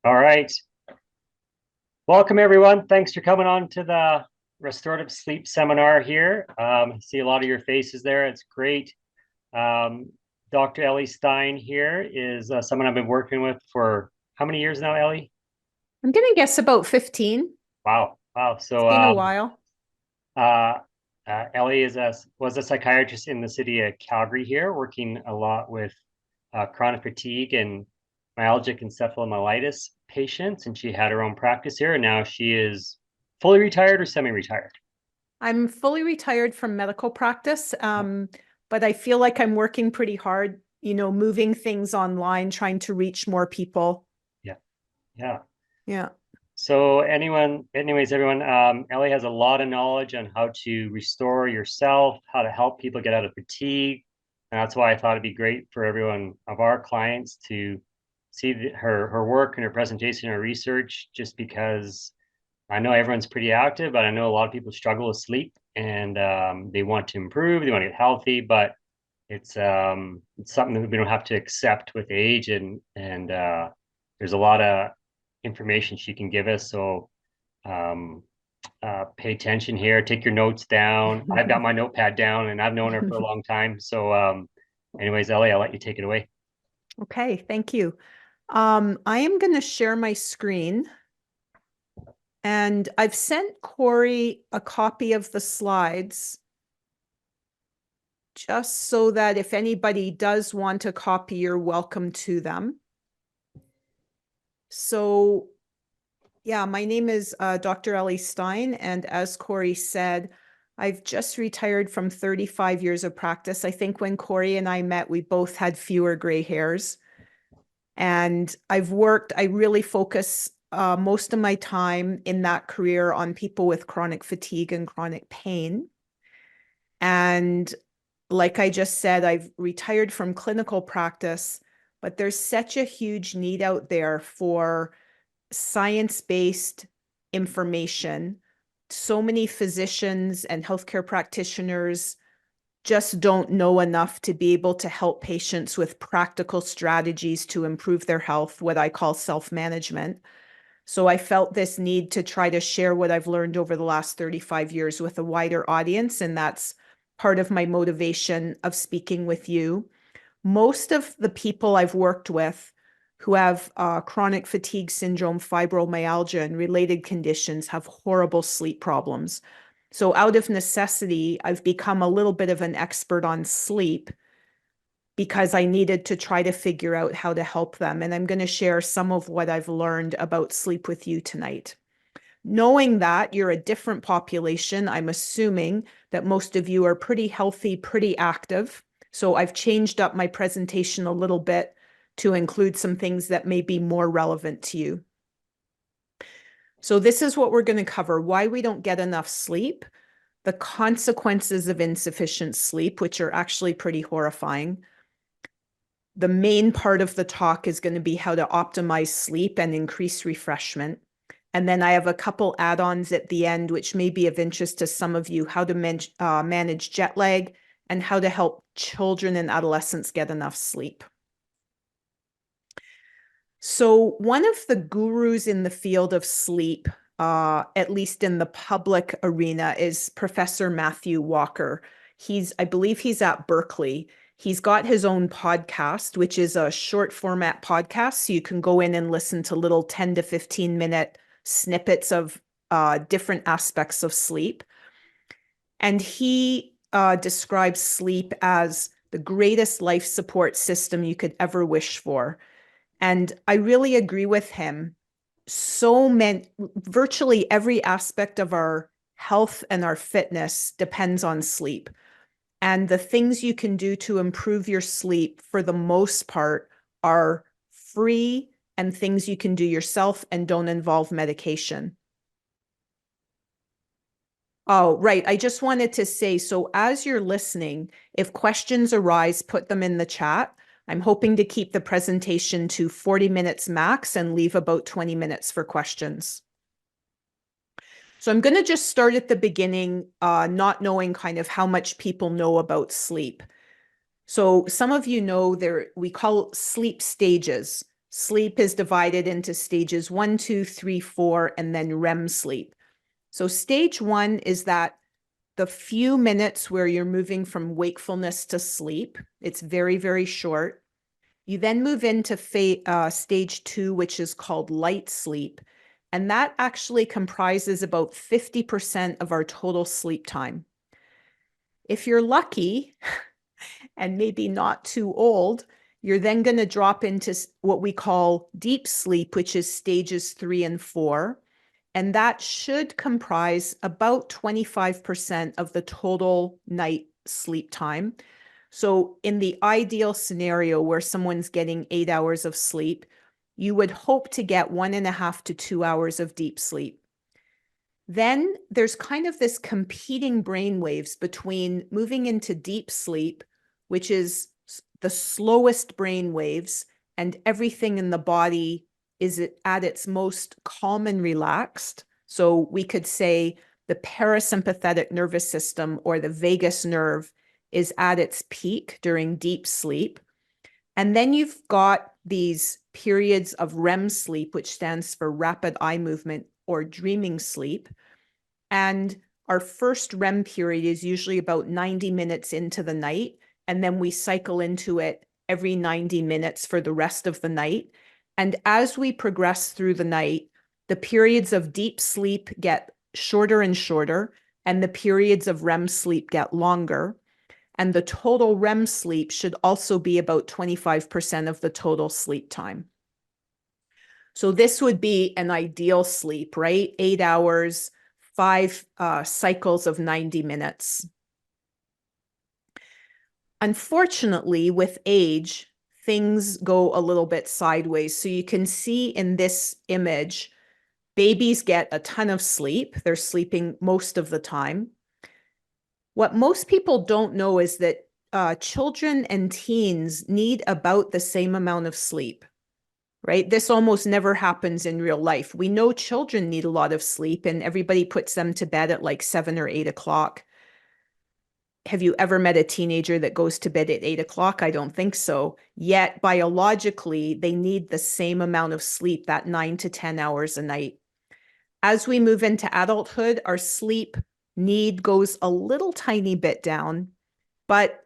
All right. Welcome, everyone. Thanks for coming on to the restorative sleep seminar here. I see a lot of your faces there. It's great. Dr. Ellie Stein here is someone I've been working with for how many years now, Ellie? I'm gonna guess about 15. Wow. Wow. It's So been a while. uh, Ellie was a psychiatrist in the city of Calgary here, working a lot with chronic fatigue and myalgic encephalomyelitis patients, and she had her own practice here, and now she is fully retired or semi-retired. I'm fully retired from medical practice, but I feel like I'm working pretty hard, moving things online, trying to reach more people. Yeah, yeah. Yeah. So anyways, everyone, Ellie has a lot of knowledge on how to restore yourself, how to help people get out of fatigue. And that's why I thought it'd be great for everyone of our clients to see her work and her presentation and research, just because I know everyone's pretty active, but I know a lot of people struggle with sleep and they want to improve, they want to get healthy, but it's something that we don't have to accept with age, and there's a lot of information she can give us. So um, pay attention here, take your notes down. I've got my notepad down, and I've known her for a long time. So, anyways, Ellie, I'll let you take it away. Okay, thank you. I am going to share my screen, and I've sent Corey a copy of the slides just so that if anybody does want a copy, you're welcome to them. So yeah, my name is Dr. Ellie Stein, and as Corey said, I've just retired from 35 years of practice. I think when Corey and I met, we both had fewer gray hairs. And I really focus most of my time in that career on people with chronic fatigue and chronic pain. And like I just said, I've retired from clinical practice, but there's such a huge need out there for science-based information. So many physicians and healthcare practitioners just don't know enough to be able to help patients with practical strategies to improve their health, what I call self-management. So I felt this need to try to share what I've learned over the last 35 years with a wider audience, and that's part of my motivation of speaking with you. Most of the people I've worked with who have chronic fatigue syndrome, fibromyalgia, and related conditions have horrible sleep problems. So out of necessity, I've become a little bit of an expert on sleep because I needed to try to figure out how to help them. And I'm going to share some of what I've learned about sleep with you tonight. Knowing that you're a different population, I'm assuming that most of you are pretty healthy, pretty active. So I've changed up my presentation a little bit to include some things that may be more relevant to you. So this is what we're going to cover: why we don't get enough sleep, the consequences of insufficient sleep, which are actually pretty horrifying. The main part of the talk is going to be how to optimize sleep and increase refreshment. And then I have a couple add-ons at the end, which may be of interest to some of you: how to manage jet lag and how to help children and adolescents get enough sleep. So one of the gurus in the field of sleep, at least in the public arena, is Professor Matthew Walker. I believe he's at Berkeley. He's got his own podcast, which is a short format podcast. So you can go in and listen to little 10 to 15 minute snippets of different aspects of sleep. And he describes sleep as the greatest life support system you could ever wish for. And I really agree with him. Virtually every aspect of our health and our fitness depends on sleep. And the things you can do to improve your sleep, for the most part, are free and things you can do yourself and don't involve medication. Oh, right. I just wanted to say, so as you're listening, if questions arise, put them in the chat. I'm hoping to keep the presentation to 40 minutes max and leave about 20 minutes for questions. So I'm going to just start at the beginning, not knowing kind of how much people know about sleep. So some of you know we call sleep stages. sleep is divided into stages 1, 2, 3, 4, and then REM sleep. So stage 1 is that the few minutes where you're moving from wakefulness to sleep. It's very, very short. You then move into stage 2, which is called light sleep. And that actually comprises about 50% of our total sleep time. If you're lucky and maybe not too old, you're then going to drop into what we call deep sleep, which is stages 3 and 4. And that should comprise about 25% of the total night sleep time. So in the ideal scenario where someone's getting 8 hours of sleep, you would hope to get 1.5 to 2 hours of deep sleep. Then there's kind of this competing brain waves between moving into deep sleep, which is the slowest brain waves, and everything in the body is at its most calm and relaxed. So we could say the parasympathetic nervous system or the vagus nerve is at its peak during deep sleep. And then you've got these periods of REM sleep, which stands for rapid eye movement or dreaming sleep. And our first REM period is usually about 90 minutes into the night. And then we cycle into it every 90 minutes for the rest of the night. And as we progress through the night, the periods of deep sleep get shorter and shorter, and the periods of REM sleep get longer. And the total REM sleep should also be about 25% of the total sleep time. So this would be an ideal sleep, right? 8 hours, 5 cycles of 90 minutes. Unfortunately, with age, things go a little bit sideways. So you can see in this image, babies get a ton of sleep. They're sleeping most of the time. What most people don't know is that children and teens need about the same amount of sleep, right? This almost never happens in real life. We know children need a lot of sleep, and everybody puts them to bed at like 7 or 8 o'clock. Have you ever met a teenager that goes to bed at 8 o'clock? I don't think so. Yet biologically, they need the same amount of sleep, that 9 to 10 hours a night. As we move into adulthood, our sleep need goes a little tiny bit down. But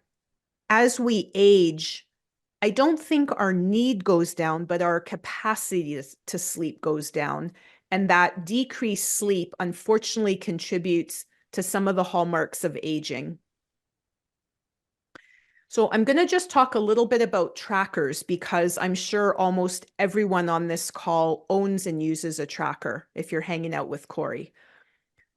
as we age, I don't think our need goes down, but our capacity to sleep goes down. And that decreased sleep, unfortunately, contributes to some of the hallmarks of aging. So I'm going to just talk a little bit about trackers because I'm sure almost everyone on this call owns and uses a tracker if you're hanging out with Corey.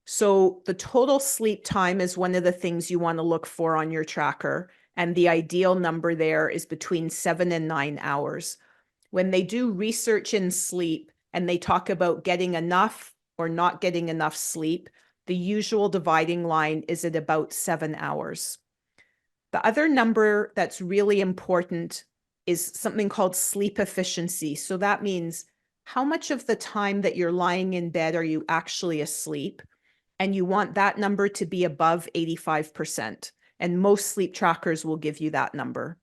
So the total sleep time is one of the things you want to look for on your tracker. And the ideal number there is between 7 and 9 hours. When they do research in sleep and they talk about getting enough or not getting enough sleep, the usual dividing line is at about 7 hours. The other number that's really important is something called sleep efficiency. So that means how much of the time that you're lying in bed are you actually asleep? And you want that number to be above 85%. And most sleep trackers will give you that number.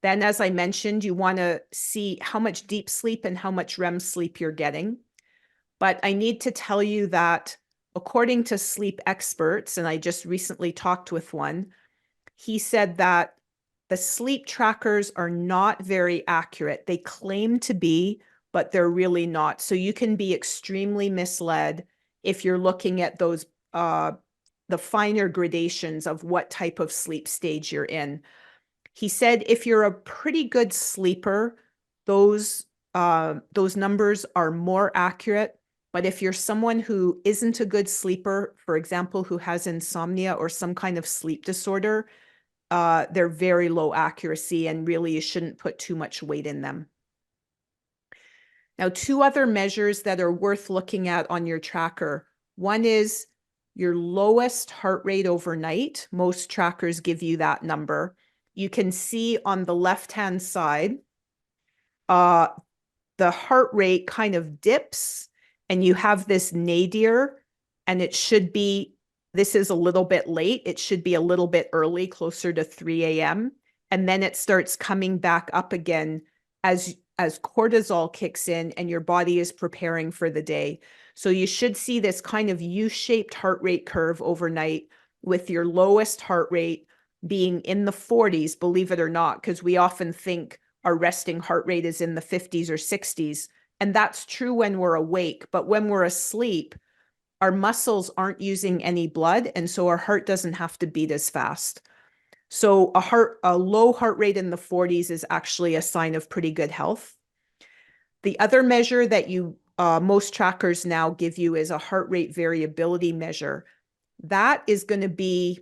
Then, as I mentioned, you want to see how much deep sleep and how much REM sleep you're getting. But I need to tell you that according to sleep experts, and I just recently talked with one, he said that the sleep trackers are not very accurate. They claim to be, but they're really not. So you can be extremely misled if you're looking at those, the finer gradations of what type of sleep stage you're in. He said if you're a pretty good sleeper, those numbers are more accurate. But if you're someone who isn't a good sleeper, for example, who has insomnia or some kind of sleep disorder, they're very low accuracy, and really you shouldn't put too much weight in them. Now, 2 other measures that are worth looking at on your tracker. One is your lowest heart rate overnight. Most trackers give you that number. You can see on the left-hand side, the heart rate kind of dips, and you have this nadir, and it should be, this is a little bit late. It should be a little bit early, closer to 3 a.m. And then it starts coming back up again as cortisol kicks in and your body is preparing for the day. So you should see this kind of U-shaped heart rate curve overnight, with your lowest heart rate being in the 40s, believe it or not, because we often think our resting heart rate is in the 50s or 60s. And that's true when we're awake, but when we're asleep, our muscles aren't using any blood, and so our heart doesn't have to beat as fast. So a low heart rate in the 40s is actually a sign of pretty good health. The other measure that most trackers now give you is a heart rate variability measure. That is going to be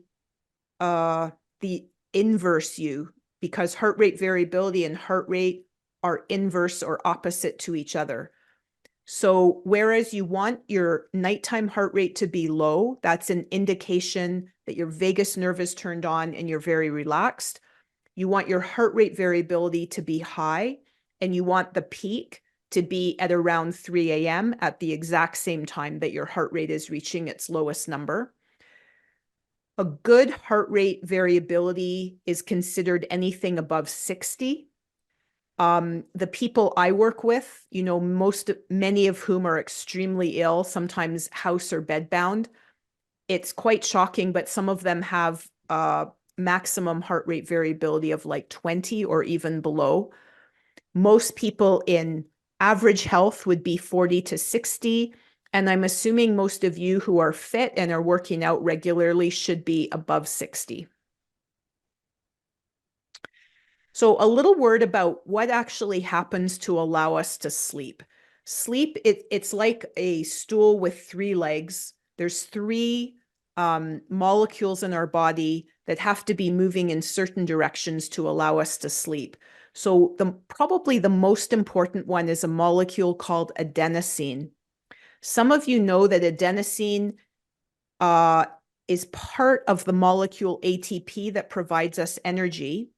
the inverse U, because heart rate variability and heart rate are inverse or opposite to each other. So whereas you want your nighttime heart rate to be low, that's an indication that your vagus nerve is turned on and you're very relaxed. You want your heart rate variability to be high, and you want the peak to be at around 3 a.m. at the exact same time that your heart rate is reaching its lowest number. A good heart rate variability is considered anything above 60. The people I work with, many of whom are extremely ill, sometimes house or bedbound. It's quite shocking, but some of them have maximum heart rate variability of like 20 or even below. Most people in average health would be 40 to 60. And I'm assuming most of you who are fit and are working out regularly should be above 60. So a little word about what actually happens to allow us to sleep. Sleep, it's like a stool with 3 legs. There's 3 molecules in our body that have to be moving in certain directions to allow us to sleep. So probably the most important one is a molecule called adenosine. Some of you know that adenosine is part of the molecule ATP that provides us energy.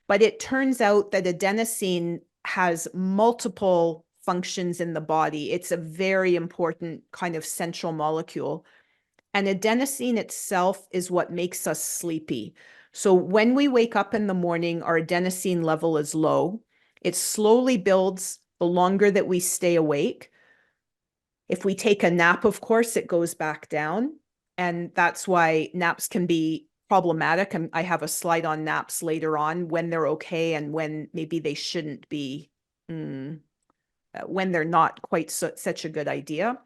But it turns out that adenosine has multiple functions in the body. It's a very important kind of central molecule. And adenosine itself is what makes us sleepy. So when we wake up in the morning, our adenosine level is low. It slowly builds the longer that we stay awake. If we take a nap, of course, it goes back down. And that's why naps can be problematic. And I have a slide on naps later on, when they're okay and when maybe they shouldn't be, when they're not quite such a good idea.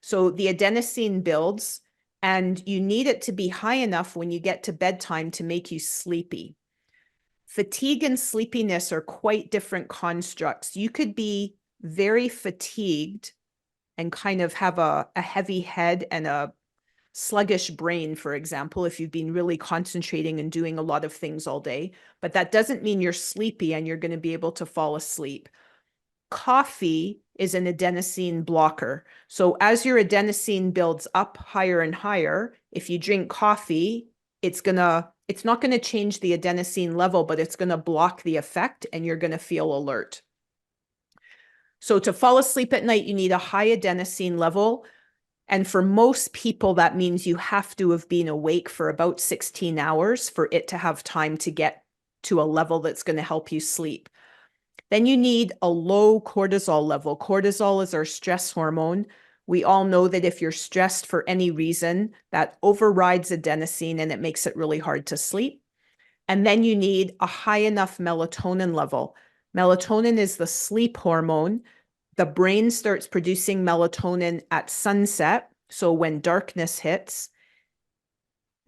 So the adenosine builds, and you need it to be high enough when you get to bedtime to make you sleepy. Fatigue and sleepiness are quite different constructs. You could be very fatigued and kind of have a heavy head and a sluggish brain, for example, if you've been really concentrating and doing a lot of things all day, but that doesn't mean you're sleepy and you're going to be able to fall asleep. Coffee is an adenosine blocker. So as your adenosine builds up higher and higher, if you drink coffee, it's not going to change the adenosine level, but it's going to block the effect and you're going to feel alert. So to fall asleep at night, you need a high adenosine level. And for most people, that means you have to have been awake for about 16 hours for it to have time to get to a level that's going to help you sleep. Then you need a low cortisol level. Cortisol is our stress hormone. We all know that if you're stressed for any reason, that overrides adenosine and it makes it really hard to sleep. And then you need a high enough melatonin level. Melatonin is the sleep hormone. The brain starts producing melatonin at sunset, so when darkness hits.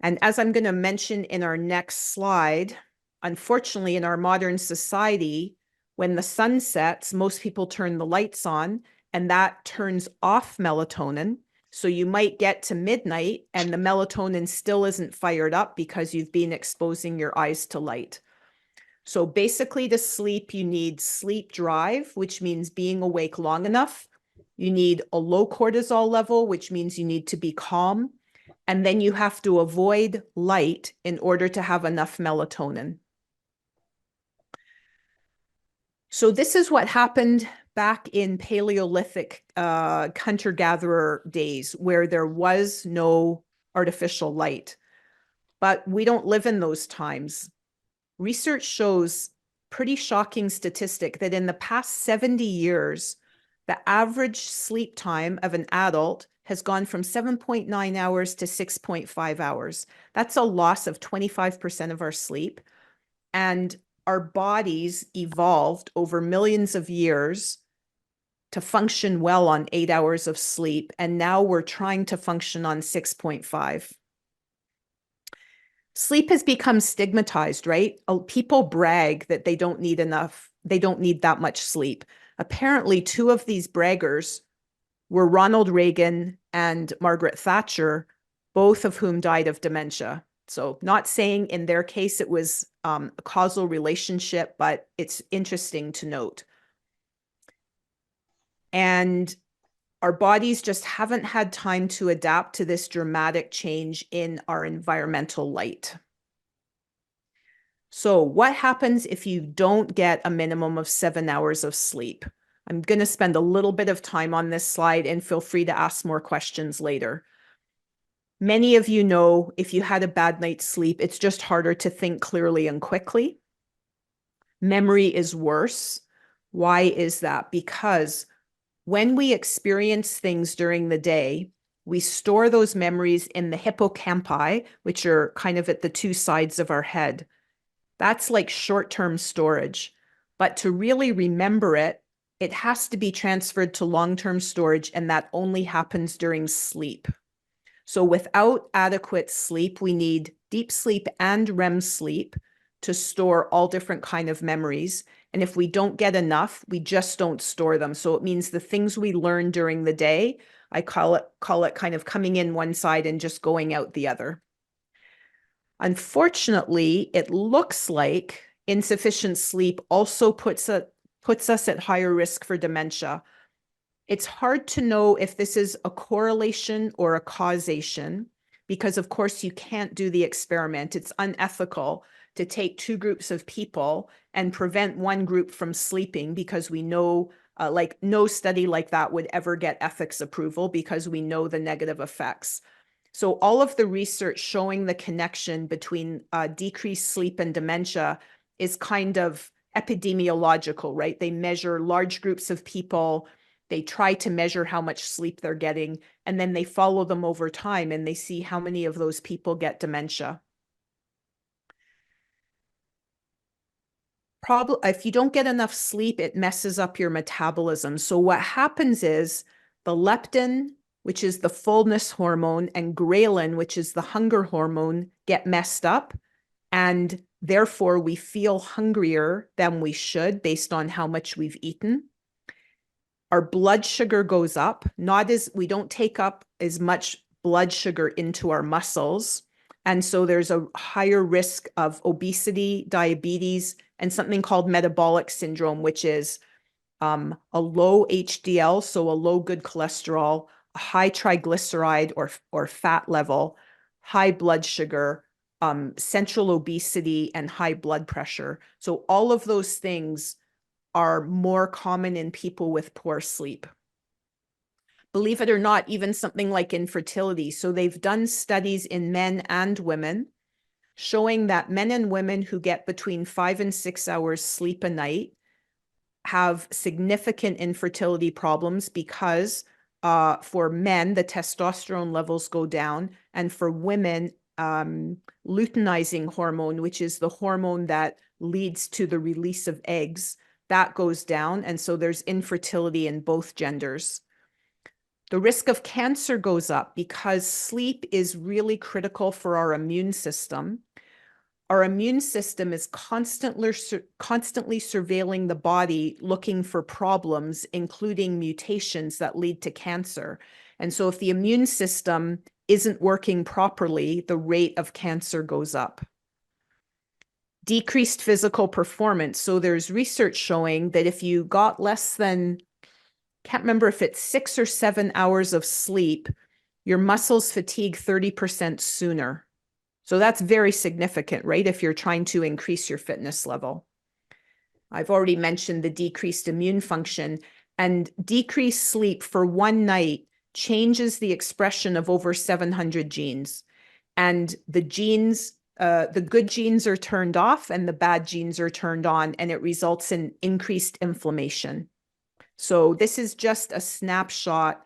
And as I'm going to mention in our next slide, unfortunately, in our modern society, when the sun sets, most people turn the lights on, and that turns off melatonin. So you might get to midnight and the melatonin still isn't fired up because you've been exposing your eyes to light. So basically, to sleep, you need sleep drive, which means being awake long enough. You need a low cortisol level, which means you need to be calm. And then you have to avoid light in order to have enough melatonin. So this is what happened back in Paleolithic hunter-gatherer days, where there was no artificial light. But we don't live in those times. Research shows pretty shocking statistic that in the past 70 years, the average sleep time of an adult has gone from 7.9 hours to 6.5 hours. That's a loss of 25% of our sleep. And our bodies evolved over millions of years to function well on 8 hours of sleep. And now we're trying to function on 6.5. Sleep has become stigmatized, right? People brag that they don't need enough, they don't need that much sleep. Apparently, two of these braggers were Ronald Reagan and Margaret Thatcher, both of whom died of dementia. So not saying in their case it was a causal relationship, but it's interesting to note. And our bodies just haven't had time to adapt to this dramatic change in our environmental light. So what happens if you don't get a minimum of 7 hours of sleep? I'm going to spend a little bit of time on this slide and feel free to ask more questions later. Many of you know if you had a bad night's sleep, it's just harder to think clearly and quickly. Memory is worse. Why is that? Because when we experience things during the day, we store those memories in the hippocampi, which are kind of at the two sides of our head. That's like short-term storage. But to really remember it, it has to be transferred to long-term storage, and that only happens during sleep. So without adequate sleep, we need deep sleep and REM sleep to store all different kind of memories. And if we don't get enough, we just don't store them. So it means the things we learn during the day, I call it kind of coming in one side and just going out the other. Unfortunately, it looks like insufficient sleep also puts us at higher risk for dementia. It's hard to know if this is a correlation or a causation, because of course you can't do the experiment. It's unethical to take two groups of people and prevent one group from sleeping, because we know like no study like that would ever get ethics approval, because we know the negative effects. So all of the research showing the connection between decreased sleep and dementia is kind of epidemiological, right? They measure large groups of people, they try to measure how much sleep they're getting, and then they follow them over time and they see how many of those people get dementia. If you don't get enough sleep, it messes up your metabolism. So what happens is the leptin, which is the fullness hormone, and ghrelin, which is the hunger hormone, get messed up. And therefore, we feel hungrier than we should based on how much we've eaten. Our blood sugar goes up, we don't take up as much blood sugar into our muscles. And so there's a higher risk of obesity, diabetes, and something called metabolic syndrome, which is a low HDL, so a low good cholesterol, a high triglyceride or fat level, high blood sugar, central obesity, and high blood pressure. So all of those things are more common in people with poor sleep. Believe it or not, even something like infertility. So they've done studies in men and women showing that men and women who get between 5 and 6 hours sleep a night have significant infertility problems, because for men, the testosterone levels go down, and for women, luteinizing hormone, which is the hormone that leads to the release of eggs, that goes down. And so there's infertility in both genders. The risk of cancer goes up because sleep is really critical for our immune system. Our immune system is constantly surveilling the body, looking for problems, including mutations that lead to cancer. And so if the immune system isn't working properly, the rate of cancer goes up. Decreased physical performance. So there's research showing that if you got less than, can't remember if it's 6 or 7 hours of sleep, your muscles fatigue 30% sooner. So that's very significant, right? If you're trying to increase your fitness level. I've already mentioned the decreased immune function, and decreased sleep for one night changes the expression of over 700 genes. And the genes the good genes are turned off and the bad genes are turned on, and it results in increased inflammation. So this is just a snapshot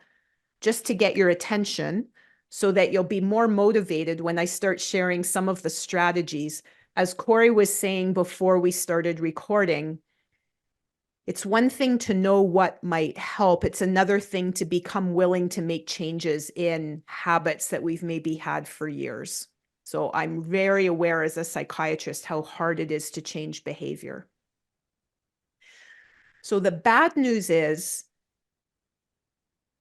just to get your attention so that you'll be more motivated when I start sharing some of the strategies. As Corey was saying before we started recording, it's one thing to know what might help. It's another thing to become willing to make changes in habits that we've maybe had for years. So I'm very aware as a psychiatrist how hard it is to change behavior. So the bad news is,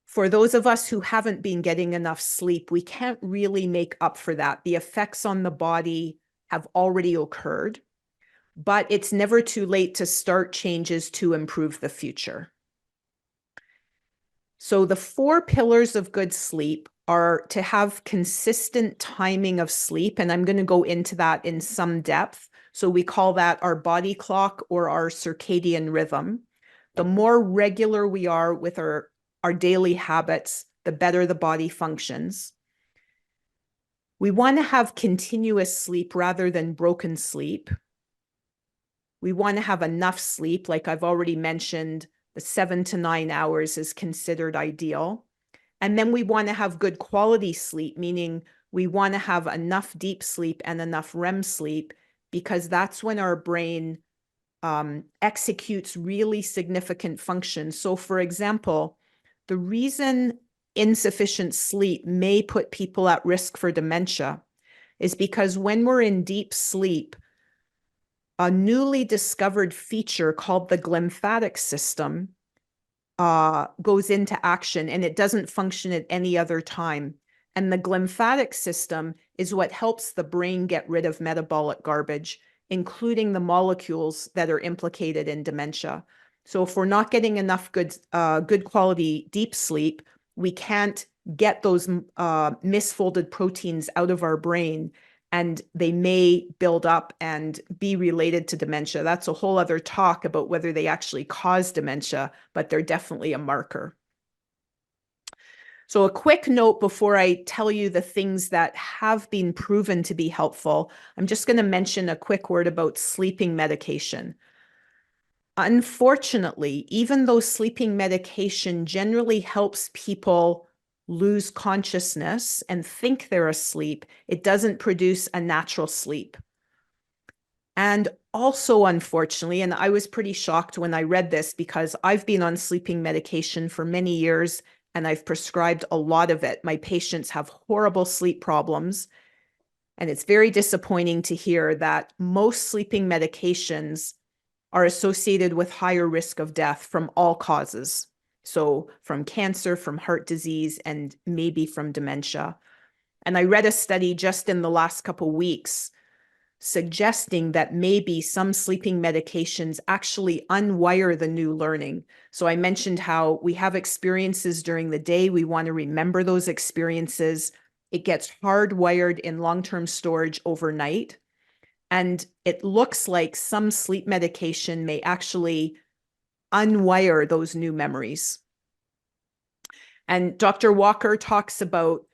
for those of us who haven't been getting enough sleep, we can't really make up for that. The effects on the body have already occurred, but it's never too late to start changes to improve the future. So the 4 pillars of good sleep are to have consistent timing of sleep, and I'm going to go into that in some depth. So we call that our body clock or our circadian rhythm. The more regular we are with our daily habits, the better the body functions. We want to have continuous sleep rather than broken sleep. We want to have enough sleep. Like I've already mentioned, the 7 to 9 hours is considered ideal. And then we want to have good quality sleep, meaning we want to have enough deep sleep and enough REM sleep, because that's when our brain executes really significant functions. So for example, the reason insufficient sleep may put people at risk for dementia is because when we're in deep sleep, a newly discovered feature called the glymphatic system goes into action, and it doesn't function at any other time. And the glymphatic system is what helps the brain get rid of metabolic garbage, including the molecules that are implicated in dementia. So if we're not getting enough good quality deep sleep, we can't get those misfolded proteins out of our brain, and they may build up and be related to dementia. That's a whole other talk about whether they actually cause dementia, but they're definitely a marker. So a quick note before I tell you the things that have been proven to be helpful, I'm just going to mention a quick word about sleeping medication. Unfortunately, even though sleeping medication generally helps people lose consciousness and think they're asleep, it doesn't produce a natural sleep. And also, unfortunately, and I was pretty shocked when I read this because I've been on sleeping medication for many years and I've prescribed a lot of it. My patients have horrible sleep problems. And it's very disappointing to hear that most sleeping medications are associated with higher risk of death from all causes. So from cancer, from heart disease, and maybe from dementia. And I read a study just in the last couple of weeks suggesting that maybe some sleeping medications actually unwire the new learning. So I mentioned how we have experiences during the day. We want to remember those experiences. It gets hardwired in long-term storage overnight. And it looks like some sleep medication may actually unwire those new memories. And Dr. Walker talks about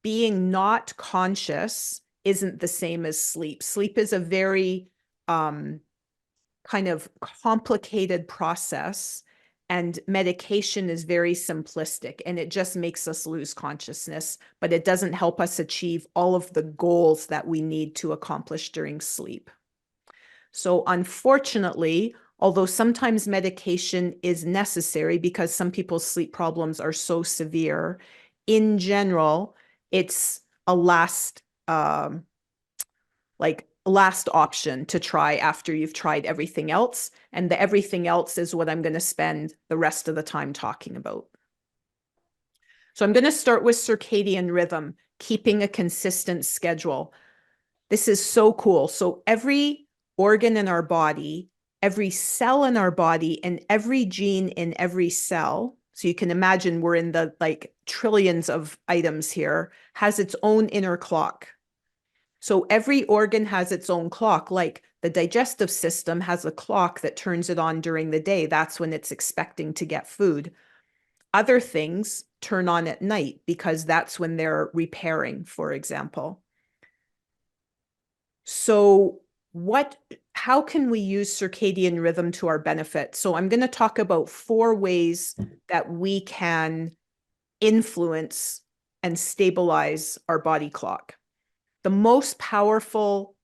being not conscious isn't the same as sleep. Sleep is a very kind of complicated process, and medication is very simplistic, and it just makes us lose consciousness, but it doesn't help us achieve all of the goals that we need to accomplish during sleep. So unfortunately, although sometimes medication is necessary because some people's sleep problems are so severe, in general, it's a last option to try after you've tried everything else. And the everything else is what I'm going to spend the rest of the time talking about. So I'm going to start with circadian rhythm, keeping a consistent schedule. This is so cool. So every organ in our body, every cell in our body, and every gene in every cell, so you can imagine we're in the trillions of items here, has its own inner clock. So every organ has its own clock, like the digestive system has a clock that turns it on during the day. That's when it's expecting to get food. Other things turn on at night because that's when they're repairing, for example. So how can we use circadian rhythm to our benefit? So I'm going to talk about 4 ways that we can influence and stabilize our body clock. The most powerful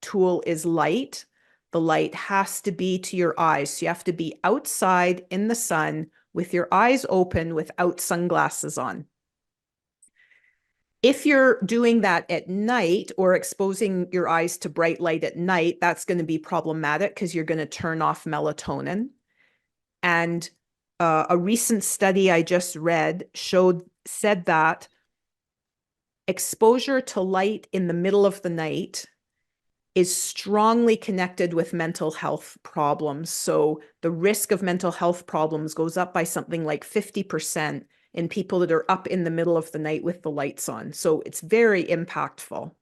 tool is light. The light has to be to your eyes. So you have to be outside in the sun with your eyes open without sunglasses on. If you're doing that at night or exposing your eyes to bright light at night, that's going to be problematic because you're going to turn off melatonin. And a recent study I just read said that exposure to light in the middle of the night is strongly connected with mental health problems. So the risk of mental health problems goes up by something like 50% in people that are up in the middle of the night with the lights on. So it's very impactful.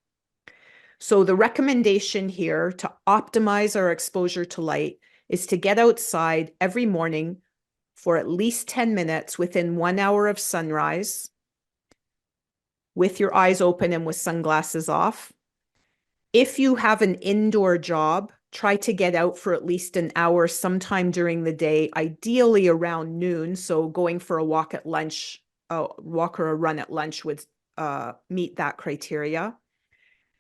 So the recommendation here to optimize our exposure to light is to get outside every morning for at least 10 minutes within 1 hour of sunrise with your eyes open and with sunglasses off. If you have an indoor job, try to get out for at least an hour sometime during the day, ideally around noon. So going for a walk at lunch, a walk or a run at lunch would meet that criteria.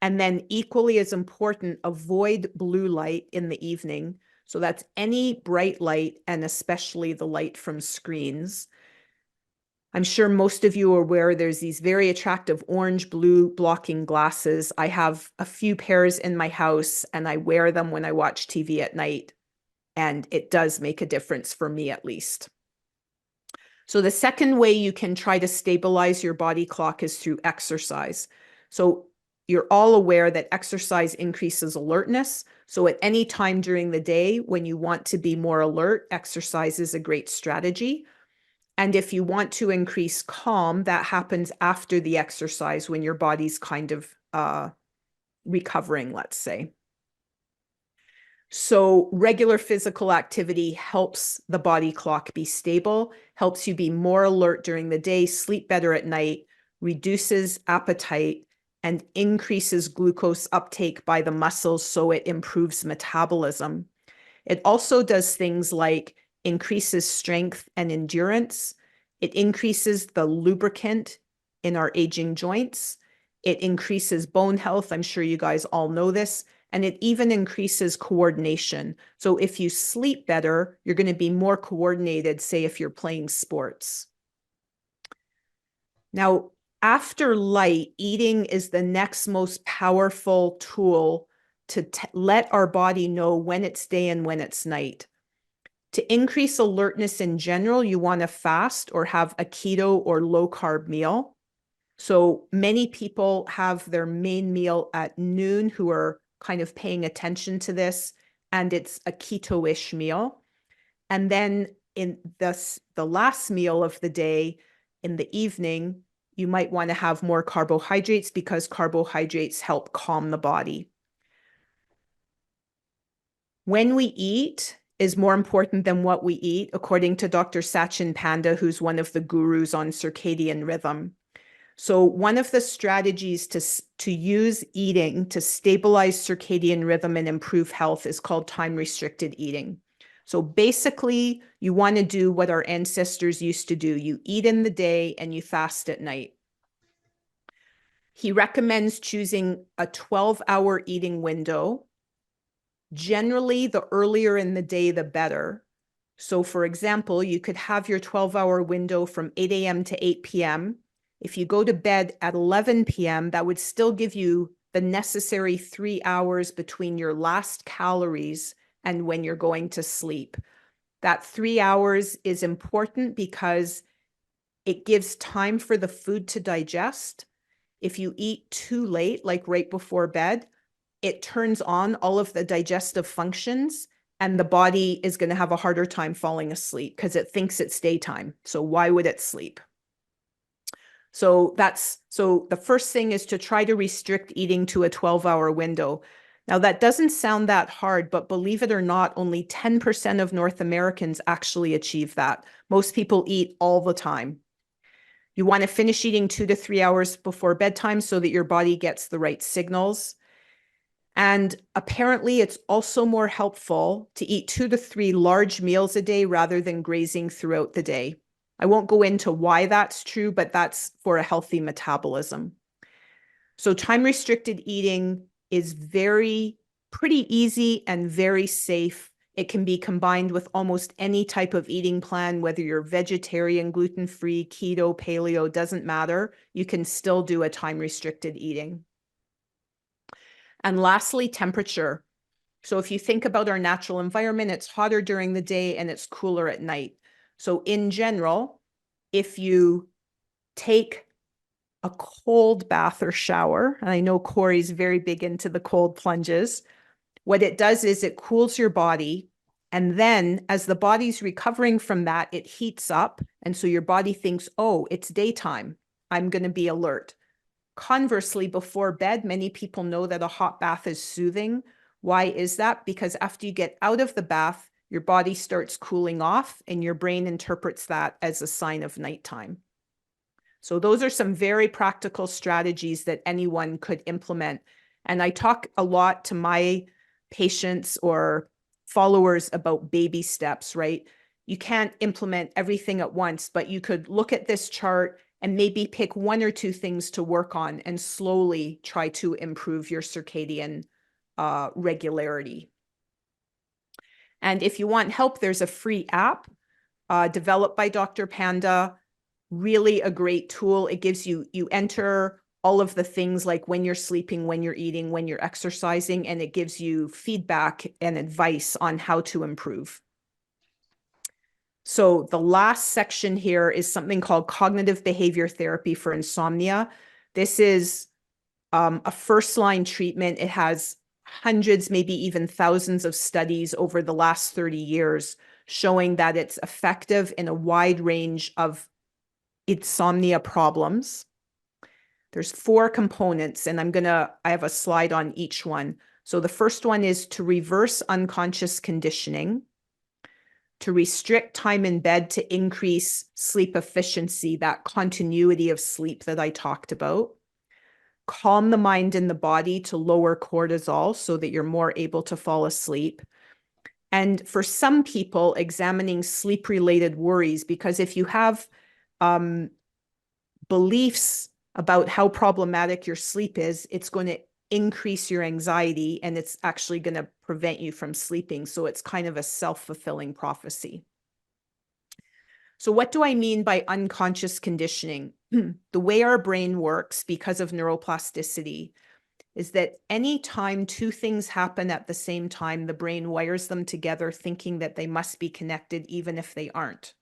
And then equally as important, avoid blue light in the evening. So that's any bright light and especially the light from screens. I'm sure most of you are aware there's these very attractive orange blue blocking glasses. I have a few pairs in my house and I wear them when I watch TV at night. And it does make a difference for me at least. So the second way you can try to stabilize your body clock is through exercise. So you're all aware that exercise increases alertness. So at any time during the day when you want to be more alert, exercise is a great strategy. And if you want to increase calm, that happens after the exercise when your body's kind of recovering, let's say. So regular physical activity helps the body clock be stable, helps you be more alert during the day, sleep better at night, reduces appetite, and increases glucose uptake by the muscles, so it improves metabolism. It also does things like increases strength and endurance. It increases the lubricant in our aging joints. It increases bone health. I'm sure you guys all know this. And it even increases coordination. So if you sleep better, you're going to be more coordinated, say if you're playing sports. Now, after light, eating is the next most powerful tool to let our body know when it's day and when it's night. To increase alertness in general, you want to fast or have a keto or low carb meal. So many people have their main meal at noon who are kind of paying attention to this, and it's a keto-ish meal. And then in the last meal of the day, in the evening, you might want to have more carbohydrates because carbohydrates help calm the body. When we eat is more important than what we eat, according to Dr. Sachin Panda, who's one of the gurus on circadian rhythm. So one of the strategies to use eating to stabilize circadian rhythm and improve health is called time-restricted eating. So basically, you want to do what our ancestors used to do. You eat in the day and you fast at night. He recommends choosing a 12-hour eating window. Generally, the earlier in the day, the better. So for example, you could have your 12-hour window from 8 a.m. to 8 p.m. If you go to bed at 11 p.m., that would still give you the necessary 3 hours between your last calories and when you're going to sleep. That 3 hours is important because it gives time for the food to digest. If you eat too late, like right before bed, it turns on all of the digestive functions and the body is going to have a harder time falling asleep because it thinks it's daytime. So why would it sleep? So the first thing is to try to restrict eating to a 12-hour window. Now that doesn't sound that hard, but believe it or not, only 10% of North Americans actually achieve that. Most people eat all the time. You want to finish eating 2 to 3 hours before bedtime so that your body gets the right signals. And apparently it's also more helpful to eat 2 to 3 large meals a day rather than grazing throughout the day. I won't go into why that's true, but that's for a healthy metabolism. So time-restricted eating is pretty easy and very safe. It can be combined with almost any type of eating plan, whether you're vegetarian, gluten-free, keto, paleo, doesn't matter. You can still do a time-restricted eating. And lastly, temperature. So if you think about our natural environment, it's hotter during the day and it's cooler at night. So in general, if you take a cold bath or shower, and I know Corey's very big into the cold plunges, what it does is it cools your body. And then as the body's recovering from that, it heats up. And so your body thinks, oh, it's daytime. I'm going to be alert. Conversely, before bed, many people know that a hot bath is soothing. Why is that? Because after you get out of the bath, your body starts cooling off and your brain interprets that as a sign of nighttime. So those are some very practical strategies that anyone could implement. And I talk a lot to my patients or followers about baby steps, right? You can't implement everything at once, but you could look at this chart and maybe pick 1 or 2 things to work on and slowly try to improve your circadian regularity. And if you want help, there's a free app developed by Dr. Panda. Really a great tool. It gives you enter all of the things like when you're sleeping, when you're eating, when you're exercising, and it gives you feedback and advice on how to improve. So the last section here is something called cognitive behavior therapy for insomnia. This is a first-line treatment. It has hundreds, maybe even thousands of studies over the last 30 years showing that it's effective in a wide range of insomnia problems. There's 4 components, and I have a slide on each one. So the first one is to reverse unconscious conditioning, to restrict time in bed to increase sleep efficiency, that continuity of sleep that I talked about, calm the mind and the body to lower cortisol so that you're more able to fall asleep. And for some people, examining sleep-related worries, because if you have beliefs about how problematic your sleep is, it's going to increase your anxiety and it's actually going to prevent you from sleeping. So it's kind of a self-fulfilling prophecy. So what do I mean by unconscious conditioning? The way our brain works because of neuroplasticity is that anytime 2 things happen at the same time, the brain wires them together thinking that they must be connected even if they aren't.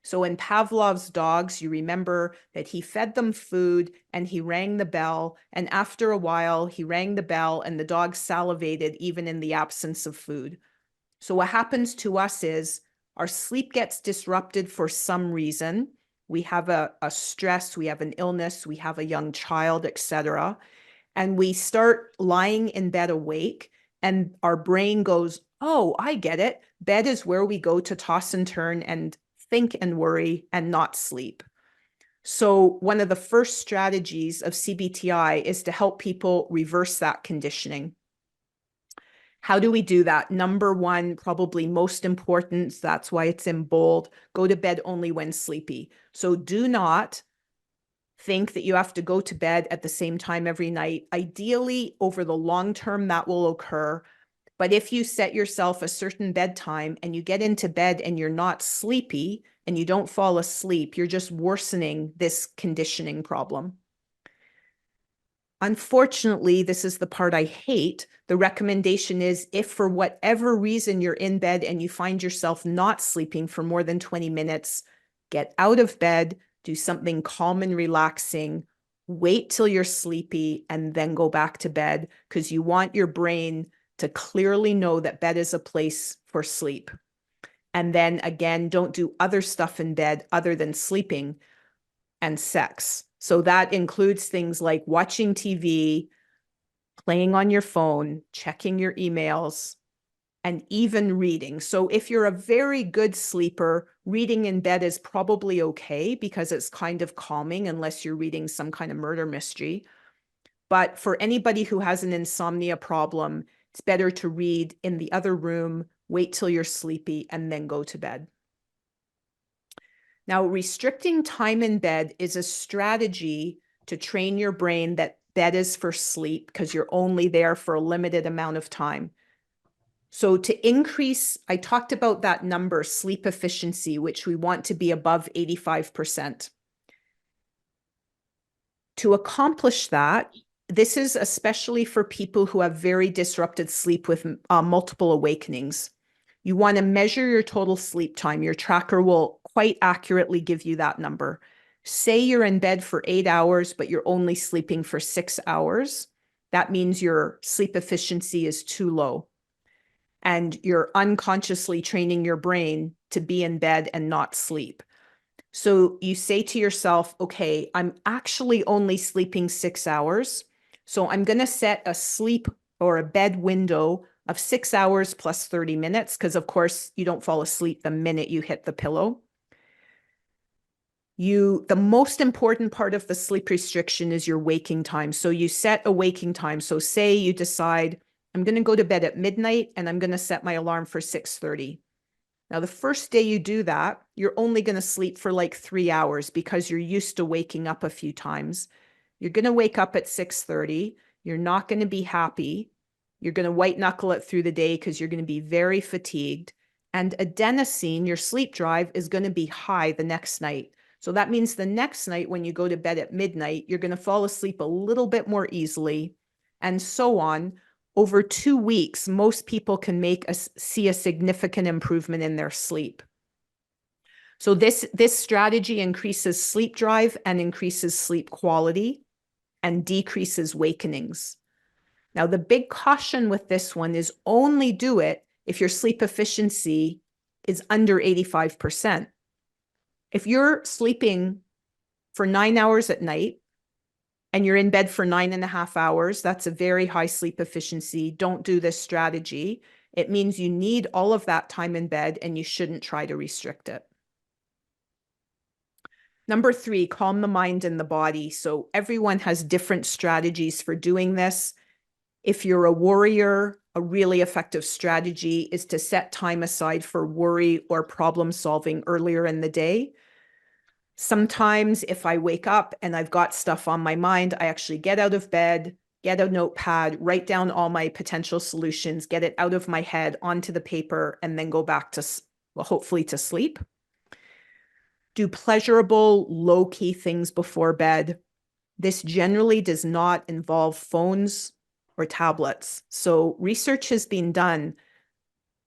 So in Pavlov's dogs, you remember that he fed them food and he rang the bell. And after a while, he rang the bell and the dog salivated even in the absence of food. So what happens to us is our sleep gets disrupted for some reason. We have a stress, we have an illness, we have a young child, etc. And we start lying in bed awake and our brain goes, oh, I get it. Bed is where we go to toss and turn and think and worry and not sleep. So one of the first strategies of CBTI is to help people reverse that conditioning. How do we do that? Number 1, probably most important, that's why it's in bold, go to bed only when sleepy. So do not think that you have to go to bed at the same time every night. Ideally, over the long term, that will occur. But if you set yourself a certain bedtime and you get into bed and you're not sleepy and you don't fall asleep, you're just worsening this conditioning problem. Unfortunately, this is the part I hate. The recommendation is if for whatever reason you're in bed and you find yourself not sleeping for more than 20 minutes, get out of bed, do something calm and relaxing, wait till you're sleepy, and then go back to bed because you want your brain to clearly know that bed is a place for sleep. And then again, don't do other stuff in bed other than sleeping and sex. So that includes things like watching TV, playing on your phone, checking your emails, and even reading. So if you're a very good sleeper, reading in bed is probably okay because it's kind of calming unless you're reading some kind of murder mystery. But for anybody who has an insomnia problem, it's better to read in the other room, wait till you're sleepy, and then go to bed. Now, restricting time in bed is a strategy to train your brain that bed is for sleep because you're only there for a limited amount of time. So to increase, I talked about that number, sleep efficiency, which we want to be above 85%. To accomplish that, this is especially for people who have very disrupted sleep with multiple awakenings. You want to measure your total sleep time. Your tracker will quite accurately give you that number. Say you're in bed for 8 hours, but you're only sleeping for 6 hours. That means your sleep efficiency is too low. And you're unconsciously training your brain to be in bed and not sleep. So you say to yourself, okay, I'm actually only sleeping 6 hours. So I'm going to set a sleep or a bed window of 6 hours plus 30 minutes, because of course you don't fall asleep the minute you hit the pillow. The most important part of the sleep restriction is your waking time. So you set a waking time. So say you decide, I'm going to go to bed at midnight and I'm going to set my alarm for 6:30. Now, the first day you do that, you're only going to sleep for like 3 hours because you're used to waking up a few times. You're going to wake up at 6:30. You're not going to be happy. You're going to white knuckle it through the day because you're going to be very fatigued. And adenosine, your sleep drive, is going to be high the next night. So that means the next night when you go to bed at midnight, you're going to fall asleep a little bit more easily, and so on. Over 2 weeks, most people can see a significant improvement in their sleep. So this strategy increases sleep drive and increases sleep quality and decreases wakenings. Now, the big caution with this one is only do it if your sleep efficiency is under 85%. If you're sleeping for 9 hours at night and you're in bed for 9.5 hours, that's a very high sleep efficiency. Don't do this strategy. It means you need all of that time in bed and you shouldn't try to restrict it. Number 3, calm the mind and the body. So everyone has different strategies for doing this. If you're a worrier, a really effective strategy is to set time aside for worry or problem solving earlier in the day. Sometimes if I wake up and I've got stuff on my mind, I actually get out of bed, get a notepad, write down all my potential solutions, get it out of my head onto the paper, and then go back to, well, hopefully to sleep. Do pleasurable, low-key things before bed. This generally does not involve phones or tablets. So research has been done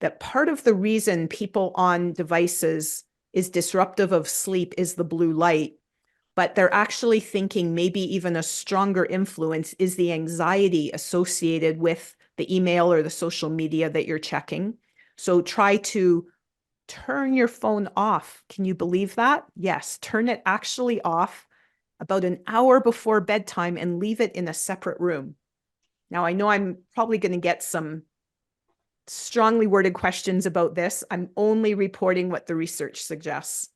that part of the reason people on devices is disruptive of sleep is the blue light, but they're actually thinking maybe even a stronger influence is the anxiety associated with the email or the social media that you're checking. So try to turn your phone off. Can you believe that? Yes, turn it actually off about an hour before bedtime and leave it in a separate room. Now, I know I'm probably going to get some strongly worded questions about this. I'm only reporting what the research suggests.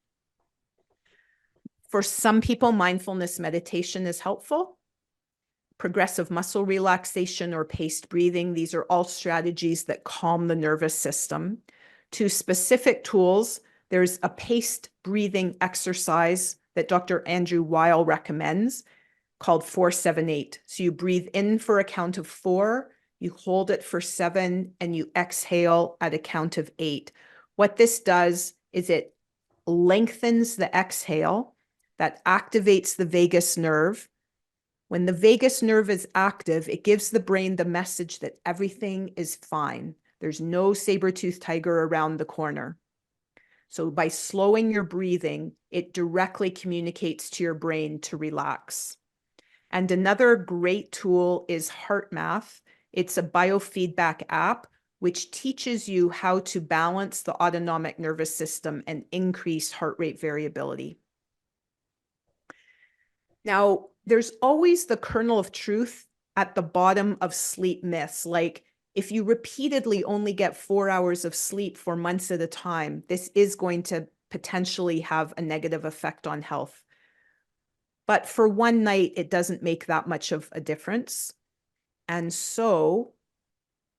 For some people, mindfulness meditation is helpful. Progressive muscle relaxation or paced breathing, these are all strategies that calm the nervous system. 2 specific tools, there's a paced breathing exercise that Dr. Andrew Weil recommends called 4-7-8. So you breathe in for a count of 4, you hold it for 7, and you exhale at a count of 8. What this does is it lengthens the exhale, that activates the vagus nerve. When the vagus nerve is active, it gives the brain the message that everything is fine. There's no saber-toothed tiger around the corner. So by slowing your breathing, it directly communicates to your brain to relax. And another great tool is HeartMath. It's a biofeedback app which teaches you how to balance the autonomic nervous system and increase heart rate variability. Now, there's always the kernel of truth at the bottom of sleep myths, like if you repeatedly only get 4 hours of sleep for months at a time, this is going to potentially have a negative effect on health. But for one night, it doesn't make that much of a difference. And so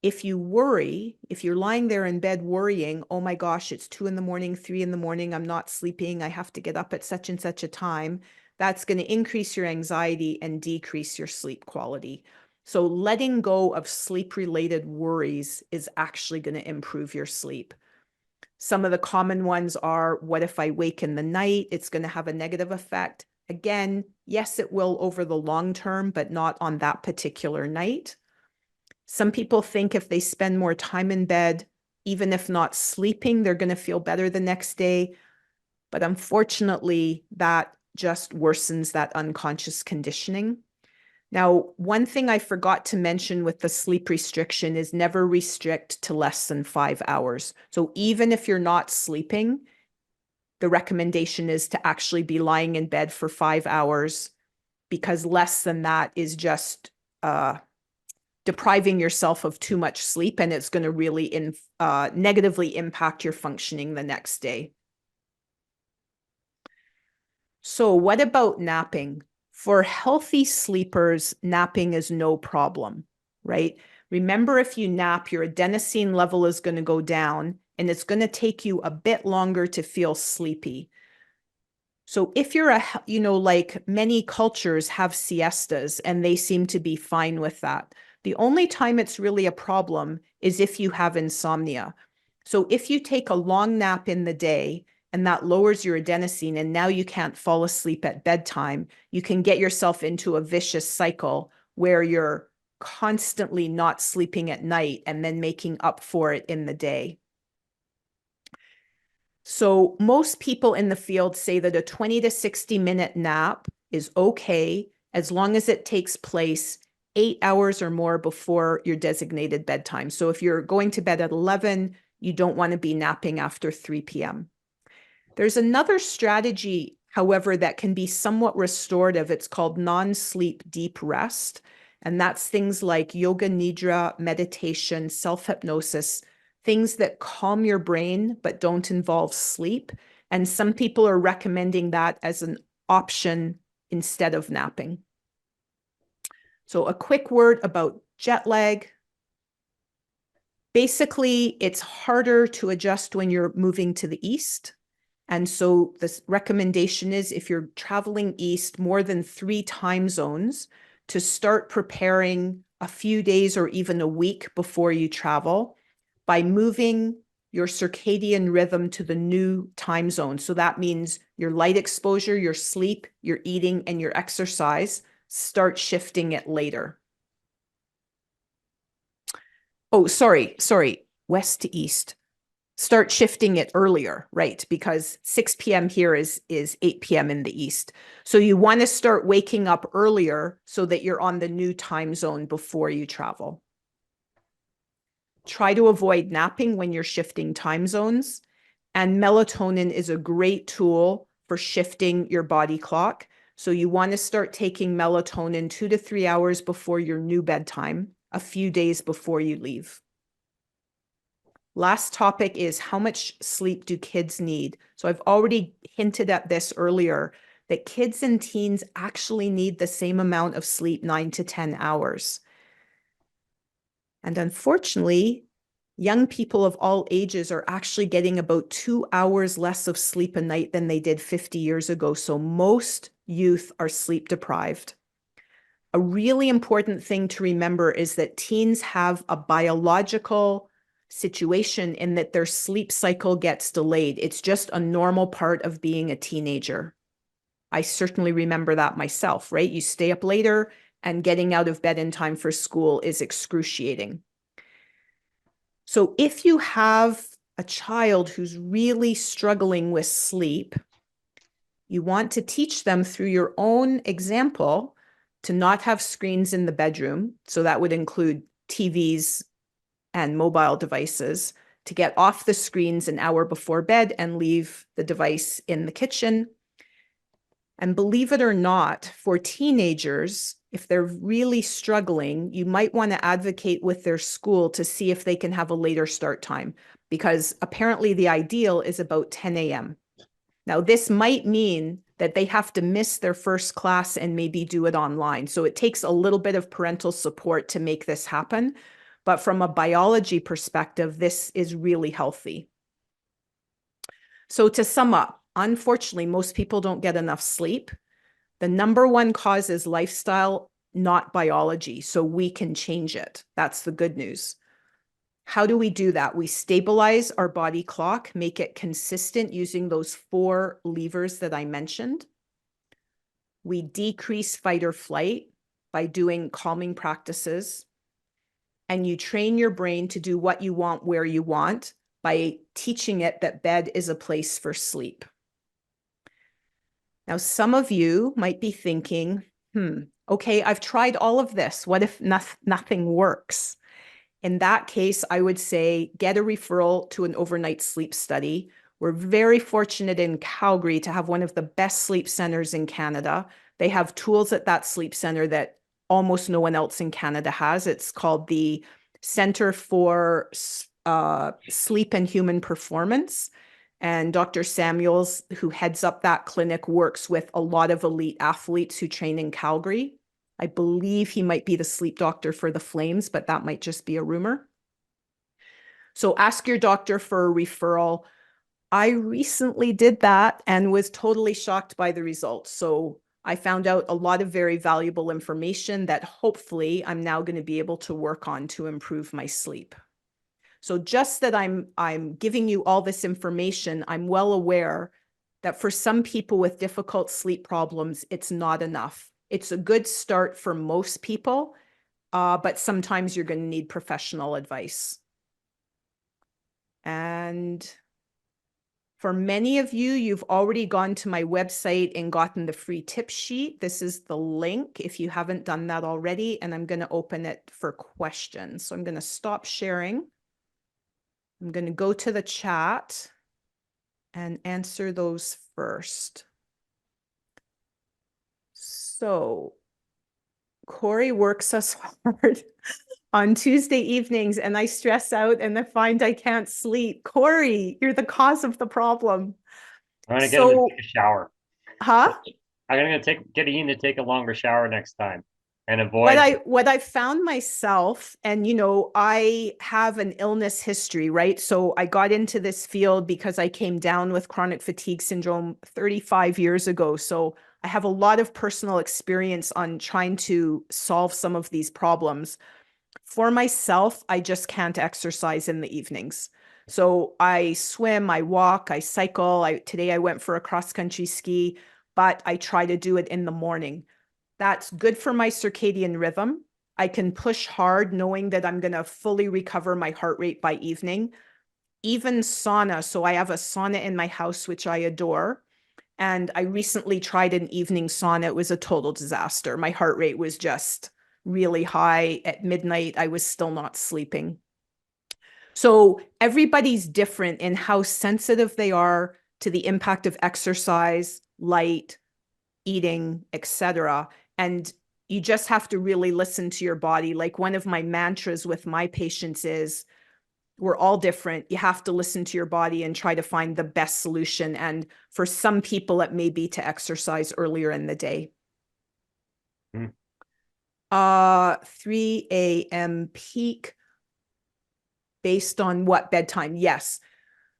if you worry, if you're lying there in bed worrying, oh my gosh, it's 2 in the morning, 3 in the morning, I'm not sleeping, I have to get up at such and such a time, that's going to increase your anxiety and decrease your sleep quality. So letting go of sleep-related worries is actually going to improve your sleep. Some of the common ones are, what if I wake in the night? It's going to have a negative effect. Again, yes, it will over the long term, but not on that particular night. Some people think if they spend more time in bed, even if not sleeping, they're going to feel better the next day. But unfortunately, that just worsens that unconscious conditioning. Now, one thing I forgot to mention with the sleep restriction is never restrict to less than 5 hours. So even if you're not sleeping, the recommendation is to actually be lying in bed for 5 hours, because less than that is just depriving yourself of too much sleep, and it's going to really negatively impact your functioning the next day. So what about napping? For healthy sleepers, napping is no problem, right? Remember, if you nap, your adenosine level is going to go down, and it's going to take you a bit longer to feel sleepy. So if you're like many cultures have siestas and they seem to be fine with that. The only time it's really a problem is if you have insomnia. So if you take a long nap in the day and that lowers your adenosine and now you can't fall asleep at bedtime, you can get yourself into a vicious cycle where you're constantly not sleeping at night and then making up for it in the day. So most people in the field say that a 20 to 60-minute nap is okay as long as it takes place 8 hours or more before your designated bedtime. So if you're going to bed at 11, you don't want to be napping after 3 p.m. There's another strategy, however, that can be somewhat restorative. It's called non-sleep deep rest. And that's things like yoga nidra, meditation, self-hypnosis, things that calm your brain but don't involve sleep. And some people are recommending that as an option instead of napping. So a quick word about jet lag. Basically, it's harder to adjust when you're moving to the east. And so this recommendation is, if you're traveling east more than 3 time zones, to start preparing a few days or even a week before you travel by moving your circadian rhythm to the new time zone. So that means your light exposure, your sleep, your eating, and your exercise, start shifting it later. Oh, sorry, west to east. Start shifting it earlier, right? Because 6 p.m. here is 8 p.m. in the east. So you want to start waking up earlier so that you're on the new time zone before you travel. Try to avoid napping when you're shifting time zones. And melatonin is a great tool for shifting your body clock. So you want to start taking melatonin 2 to 3 hours before your new bedtime, a few days before you leave. Last topic is, how much sleep do kids need? So I've already hinted at this earlier, that kids and teens actually need the same amount of sleep, 9 to 10 hours. And unfortunately, young people of all ages are actually getting about 2 hours less of sleep a night than they did 50 years ago. So most youth are sleep deprived. A really important thing to remember is that teens have a biological situation in that their sleep cycle gets delayed. It's just a normal part of being a teenager. I certainly remember that myself, right? You stay up later and getting out of bed in time for school is excruciating. So if you have a child who's really struggling with sleep, you want to teach them through your own example to not have screens in the bedroom. So that would include TVs and mobile devices, to get off the screens an hour before bed and leave the device in the kitchen. And believe it or not, for teenagers, if they're really struggling, you might want to advocate with their school to see if they can have a later start time, because apparently the ideal is about 10 a.m. Now, this might mean that they have to miss their first class and maybe do it online. So it takes a little bit of parental support to make this happen. But from a biology perspective, this is really healthy. So to sum up, unfortunately, most people don't get enough sleep. The number one cause is lifestyle, not biology. So we can change it. That's the good news. How do we do that? We stabilize our body clock, make it consistent using those 4 levers that I mentioned. We decrease fight or flight by doing calming practices. And you train your brain to do what you want where you want by teaching it that bed is a place for sleep. Now, some of you might be thinking, okay, I've tried all of this. What if nothing works? In that case, I would say get a referral to an overnight sleep study. We're very fortunate in Calgary to have one of the best sleep centers in Canada. They have tools at that sleep center that almost no one else in Canada has. It's called the Center for Sleep and Human Performance. And Dr. Samuels, who heads up that clinic, works with a lot of elite athletes who train in Calgary. I believe he might be the sleep doctor for the Flames, but that might just be a rumor. So ask your doctor for a referral. I recently did that and was totally shocked by the results. So I found out a lot of very valuable information that hopefully I'm now going to be able to work on to improve my sleep. So just that I'm giving you all this information, I'm well aware that for some people with difficult sleep problems, it's not enough. It's a good start for most people, but sometimes you're going to need professional advice. And for many of you, you've already gone to my website and gotten the free tip sheet. This is the link if you haven't done that already, and I'm going to open it for questions. So I'm going to stop sharing. I'm going to go to the chat and answer those first. So Corey works us hard on Tuesday evenings and I stress out and I find I can't sleep. Corey, you're the cause of the problem. I'm gonna get him to So, take a shower. huh? I'm gonna get Ian to take a longer shower next time and What avoid. I found myself, and I have an illness history, right? So I got into this field because I came down with chronic fatigue syndrome 35 years ago. So I have a lot of personal experience on trying to solve some of these problems. For myself, I just can't exercise in the evenings. So I swim, I walk, I cycle. Today I went for a cross-country ski, but I try to do it in the morning. That's good for my circadian rhythm. I can push hard knowing that I'm going to fully recover my heart rate by evening. Even sauna. So I have a sauna in my house, which I adore. And I recently tried an evening sauna. It was a total disaster. My heart rate was just really high. At midnight, I was still not sleeping. So everybody's different in how sensitive they are to the impact of exercise, light, eating, etc. And you just have to really listen to your body. Like one of my mantras with my patients is, we're all different. You have to listen to your body and try to find the best solution. And for some people, it may be to exercise earlier in the day. 3 a.m. peak based on what bedtime? Yes.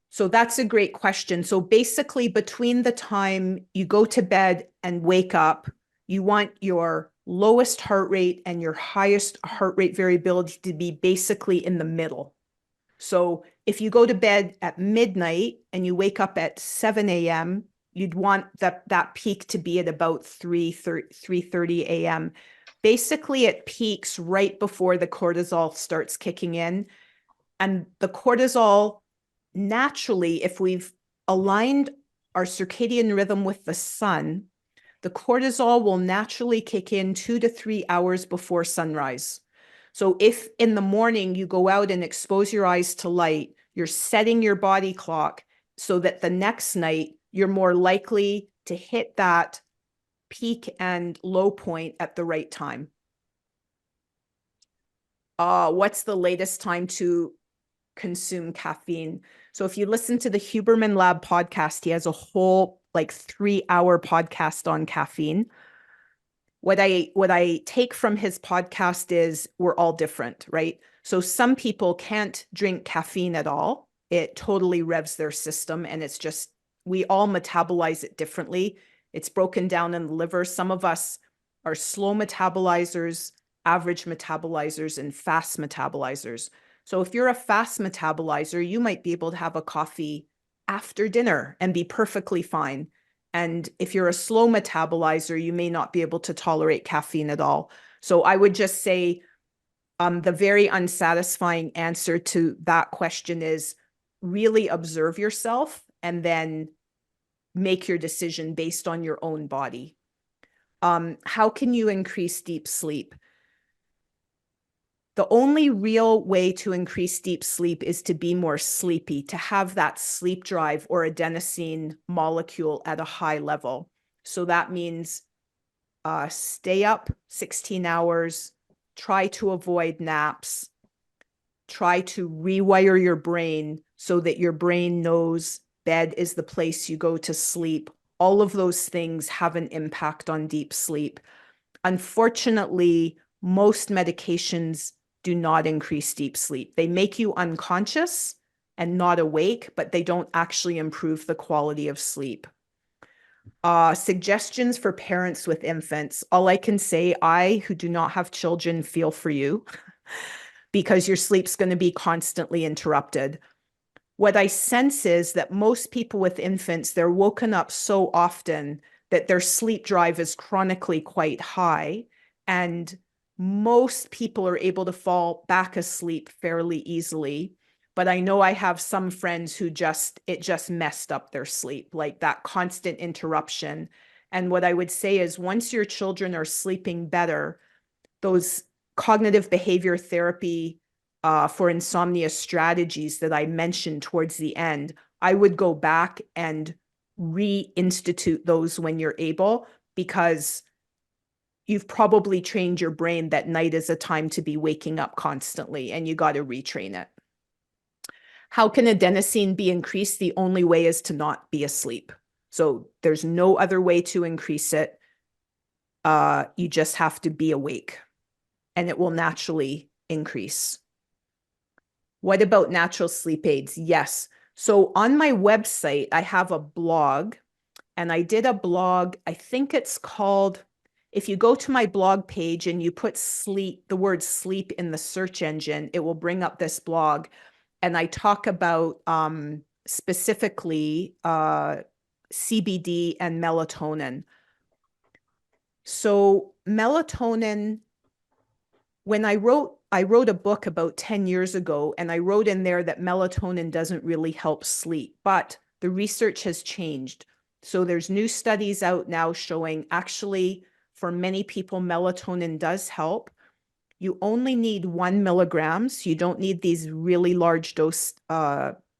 So that's a great question. So basically, between the time you go to bed and wake up, you want your lowest heart rate and your highest heart rate variability to be basically in the middle. So if you go to bed at midnight and you wake up at 7 a.m., you'd want that peak to be at about 3:30 a.m. Basically, it peaks right before the cortisol starts kicking in. And the cortisol, naturally, if we've aligned our circadian rhythm with the sun, the cortisol will naturally kick in 2 to 3 hours before sunrise. So if in the morning you go out and expose your eyes to light, you're setting your body clock so that the next night you're more likely to hit that peak and low point at the right time. What's the latest time to consume caffeine? So if you listen to the Huberman Lab podcast, he has a whole like 3-hour podcast on caffeine. What I take from his podcast is we're all different, right? So some people can't drink caffeine at all. It totally revs their system, and it's just, we all metabolize it differently. It's broken down in the liver. Some of us are slow metabolizers, average metabolizers, and fast metabolizers. So if you're a fast metabolizer, you might be able to have a coffee after dinner and be perfectly fine. And if you're a slow metabolizer, you may not be able to tolerate caffeine at all. So I would just say the very unsatisfying answer to that question is really observe yourself and then make your decision based on your own body. How can you increase deep sleep? The only real way to increase deep sleep is to be more sleepy, to have that sleep drive or adenosine molecule at a high level. So that means stay up 16 hours, try to avoid naps, try to rewire your brain so that your brain knows bed is the place you go to sleep. All of those things have an impact on deep sleep. Unfortunately, most medications do not increase deep sleep. They make you unconscious and not awake, but they don't actually improve the quality of sleep. Suggestions for parents with infants. All I can say, I, who do not have children, feel for you because your sleep's going to be constantly interrupted. What I sense is that most people with infants, they're woken up so often that their sleep drive is chronically quite high, and most people are able to fall back asleep fairly easily. But I know I have some friends who it just messed up their sleep, like that constant interruption. And what I would say is once your children are sleeping better, those cognitive behavior therapy for insomnia strategies that I mentioned towards the end, I would go back and reinstitute those when you're able, because you've probably trained your brain that night is a time to be waking up constantly, and you got to retrain it. How can adenosine be increased? The only way is to not be asleep. So there's no other way to increase it. You just have to be awake, and it will naturally increase. What about natural sleep aids? Yes. So on my website, I have a blog, and I did a blog, I think it's called, if you go to my blog page and you put sleep, the word sleep in the search engine, it will bring up this blog. And I talk about specifically CBD and melatonin. So melatonin, when I wrote a book about 10 years ago, and I wrote in there that melatonin doesn't really help sleep, but the research has changed. So there's new studies out now showing actually for many people, melatonin does help. You only need 1 milligram. So you don't need these really large dose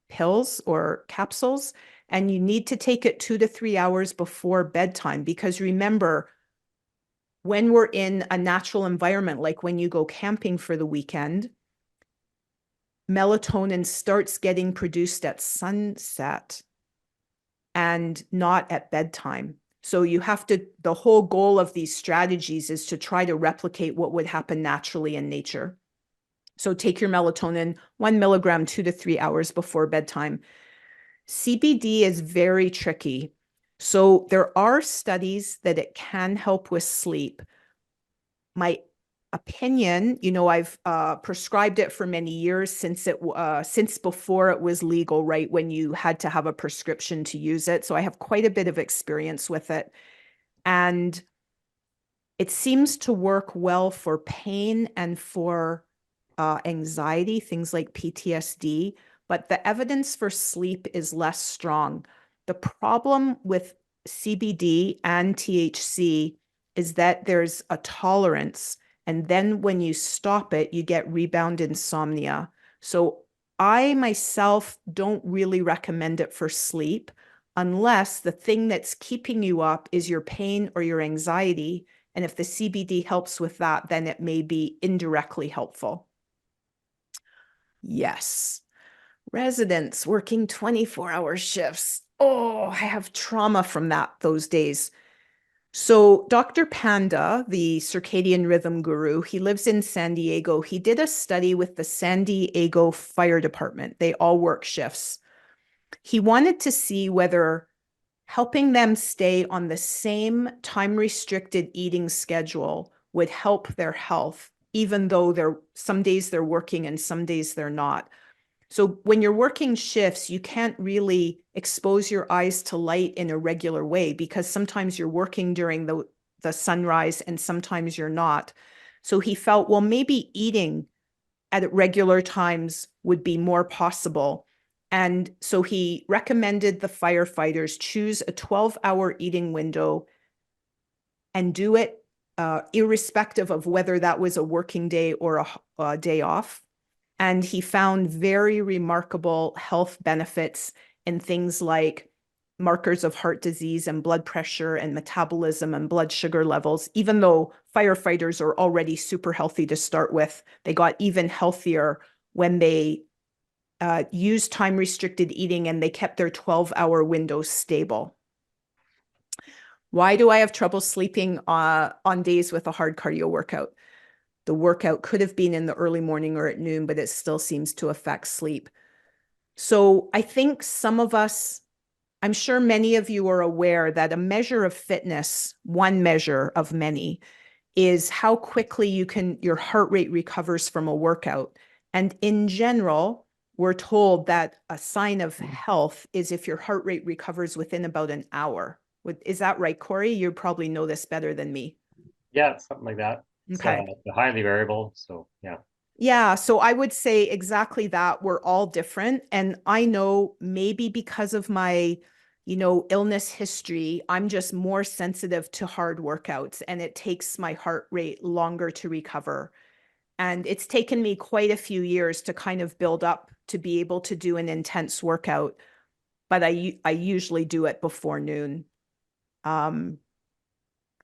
pills or capsules. And you need to take it 2 to 3 hours before bedtime, because remember, when we're in a natural environment, like when you go camping for the weekend, melatonin starts getting produced at sunset and not at bedtime. So you have to, the whole goal of these strategies is to try to replicate what would happen naturally in nature. So take your melatonin, 1 milligram, 2 to 3 hours before bedtime. CBD is very tricky. So there are studies that it can help with sleep. My opinion, I've prescribed it for many years since before it was legal, right? When you had to have a prescription to use it. So I have quite a bit of experience with it. And it seems to work well for pain and for anxiety, things like PTSD, but the evidence for sleep is less strong. The problem with CBD and THC is that there's a tolerance, and then when you stop it, you get rebound insomnia. So I myself don't really recommend it for sleep unless the thing that's keeping you up is your pain or your anxiety. And if the CBD helps with that, then it may be indirectly helpful. Yes. Residents working 24-hour shifts. Oh, I have trauma from those days. So, Dr. Panda, the circadian rhythm guru, he lives in San Diego. He did a study with the San Diego Fire Department. They all work shifts. He wanted to see whether helping them stay on the same time restricted eating schedule would help their health, even though some days they're working and some days they're not. So when you're working shifts, you can't really expose your eyes to light in a regular way because sometimes you're working during the sunrise and sometimes you're not. So he felt, well, maybe eating at regular times would be more possible. And so he recommended the firefighters choose a 12-hour eating window and do it irrespective of whether that was a working day or a day off. And he found very remarkable health benefits in things like markers of heart disease and blood pressure and metabolism and blood sugar levels. Even though firefighters are already super healthy to start with, they got even healthier when they used time restricted eating and they kept their 12-hour windows stable. Why do I have trouble sleeping on days with a hard cardio workout? The workout could have been in the early morning or at noon, but it still seems to affect sleep. So I think some of us, I'm sure many of you are aware that a measure of fitness, one measure of many, is how quickly your heart rate recovers from a workout. And in general, we're told that a sign of health is if your heart rate recovers within about an hour. Is that right, Corey? You probably know this better than me. Yeah, something like that. It's Okay. highly variable. So yeah. Yeah, so I would say exactly that. We're all different. And I know maybe because of my, illness history, I'm just more sensitive to hard workouts and it takes my heart rate longer to recover. And it's taken me quite a few years to kind of build up to be able to do an intense workout, but I usually do it before noon. Um,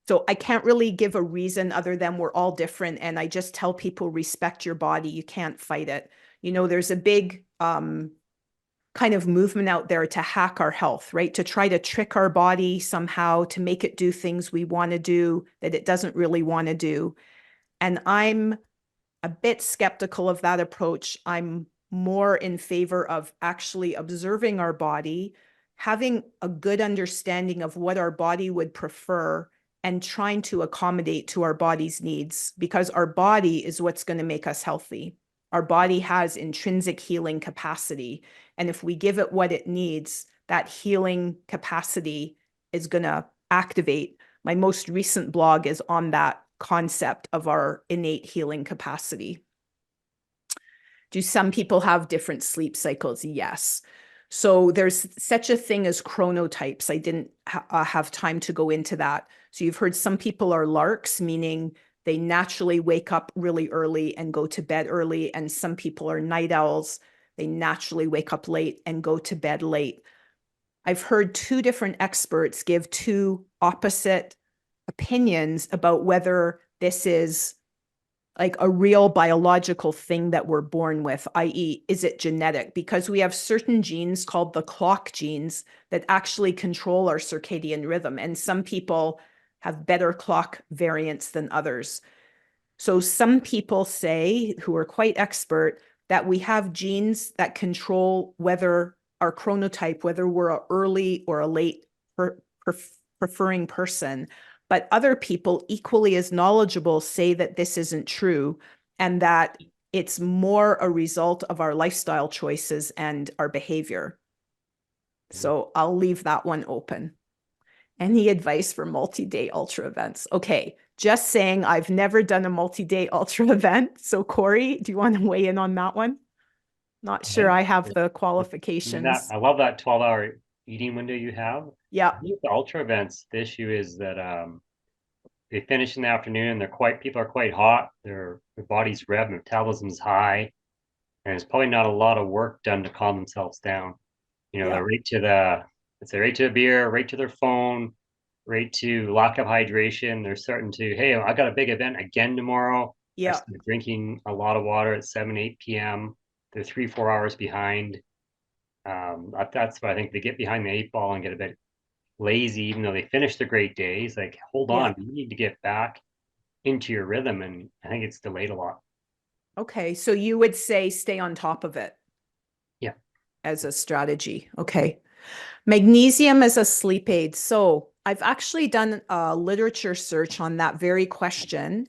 so I can't really give a reason other than we're all different. And I just tell people respect your body. You can't fight it. There's a big kind of movement out there to hack our health, right? To try to trick our body somehow to make it do things we want to do that it doesn't really want to do. And I'm a bit skeptical of that approach. I'm more in favor of actually observing our body, having a good understanding of what our body would prefer, and trying to accommodate to our body's needs because our body is what's going to make us healthy. Our body has intrinsic healing capacity. And if we give it what it needs, that healing capacity is going to activate. My most recent blog is on that concept of our innate healing capacity. Do some people have different sleep cycles? Yes. So there's such a thing as chronotypes. I didn't have time to go into that. So you've heard some people are larks, meaning they naturally wake up really early and go to bed early. And some people are night owls. They naturally wake up late and go to bed late. I've heard two different experts give two opposite opinions about whether this is like a real biological thing that we're born with, i.e., is it genetic? Because we have certain genes called the clock genes that actually control our circadian rhythm. And some people have better clock variants than others. So some people say, who are quite expert, that we have genes that control whether our chronotype, whether we're an early or a late preferring person. But other people, equally as knowledgeable, say that this isn't true and that it's more a result of our lifestyle choices and our behavior. So I'll leave that one open. Any advice for multi-day ultra events? Okay, just saying I've never done a multi-day ultra event. So Corey, do you want to weigh in on that one? Not sure I have the I mean that qualifications. I love that 12-hour eating window you have. Yeah, I think the ultra events, the issue is that they finish in the afternoon. People are quite hot. Their body's rev, metabolism's high, and there's probably not a lot of work done to calm themselves down. yeah, They're right to the beer, right to their phone, right to lack of hydration. They're starting to, hey, I got a big event again tomorrow. I yeah. start drinking a lot of water at 7, 8 p.m. They're 3, 4 hours behind. That's why I think they get behind the eight ball and get a bit lazy, even though they finished a great day. It's like, hold Yeah. on, you need to get back into your rhythm. And I think it's delayed a lot. Okay. So you would say stay on top of it Yeah. as a strategy. Okay. Magnesium as a sleep aid. So I've actually done a literature search on that very question.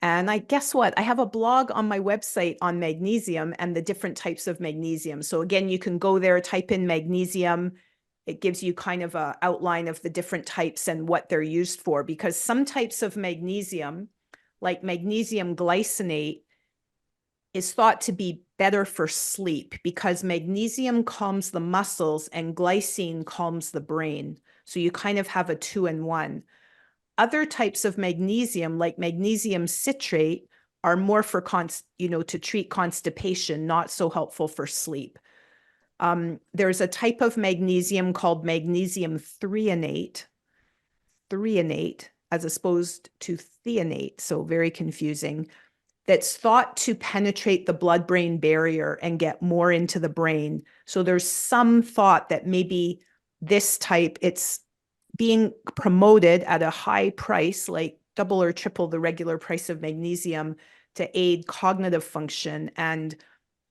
And I guess what? I have a blog on my website on magnesium and the different types of magnesium. So again, you can go there, type in magnesium. It gives you kind of an outline of the different types and what they're used for, because some types of magnesium, like magnesium glycinate, is thought to be better for sleep because magnesium calms the muscles and glycine calms the brain. So you kind of have a 2-in-1. Other types of magnesium, like magnesium citrate, are more for to treat constipation, not so helpful for sleep. There's a type of magnesium called magnesium threonate, as opposed to threonate, so very confusing, that's thought to penetrate the blood-brain barrier and get more into the brain. So there's some thought that maybe this type, it's being promoted at a high price, like double or triple the regular price of magnesium, to aid cognitive function. And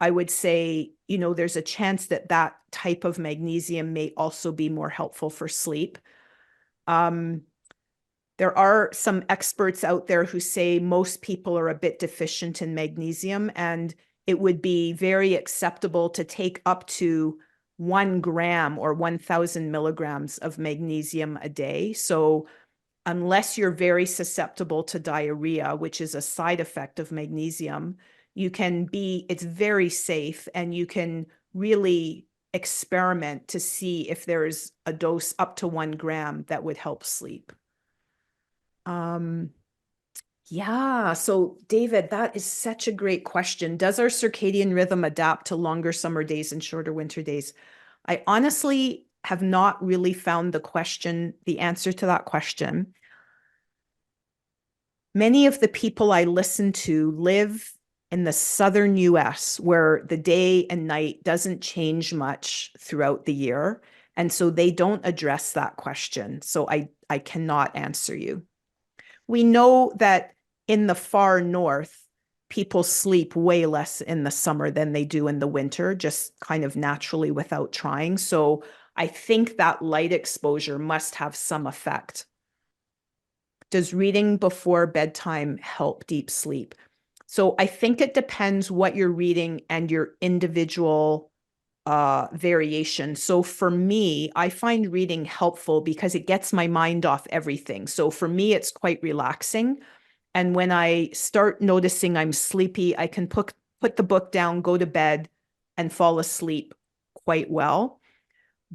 I would say, there's a chance that that type of magnesium may also be more helpful for sleep. There are some experts out there who say most people are a bit deficient in magnesium, and it would be very acceptable to take up to 1 gram or 1,000 milligrams of magnesium a day. So unless you're very susceptible to diarrhea, which is a side effect of magnesium, it's very safe, and you can really experiment to see if there's a dose up to 1 gram that would help sleep. Yeah. So David, that is such a great question. Does our circadian rhythm adapt to longer summer days and shorter winter days? I honestly have not really found the answer to that question. Many of the people I listen to live in the southern US where the day and night doesn't change much throughout the year. And so they don't address that question. So I cannot answer you. We know that in the far north, people sleep way less in the summer than they do in the winter, just kind of naturally without trying. So I think that light exposure must have some effect. Does reading before bedtime help deep sleep? So I think it depends what you're reading and your individual variation. So for me, I find reading helpful because it gets my mind off everything. So for me, it's quite relaxing. And when I start noticing I'm sleepy, I can put the book down, go to bed, and fall asleep quite well.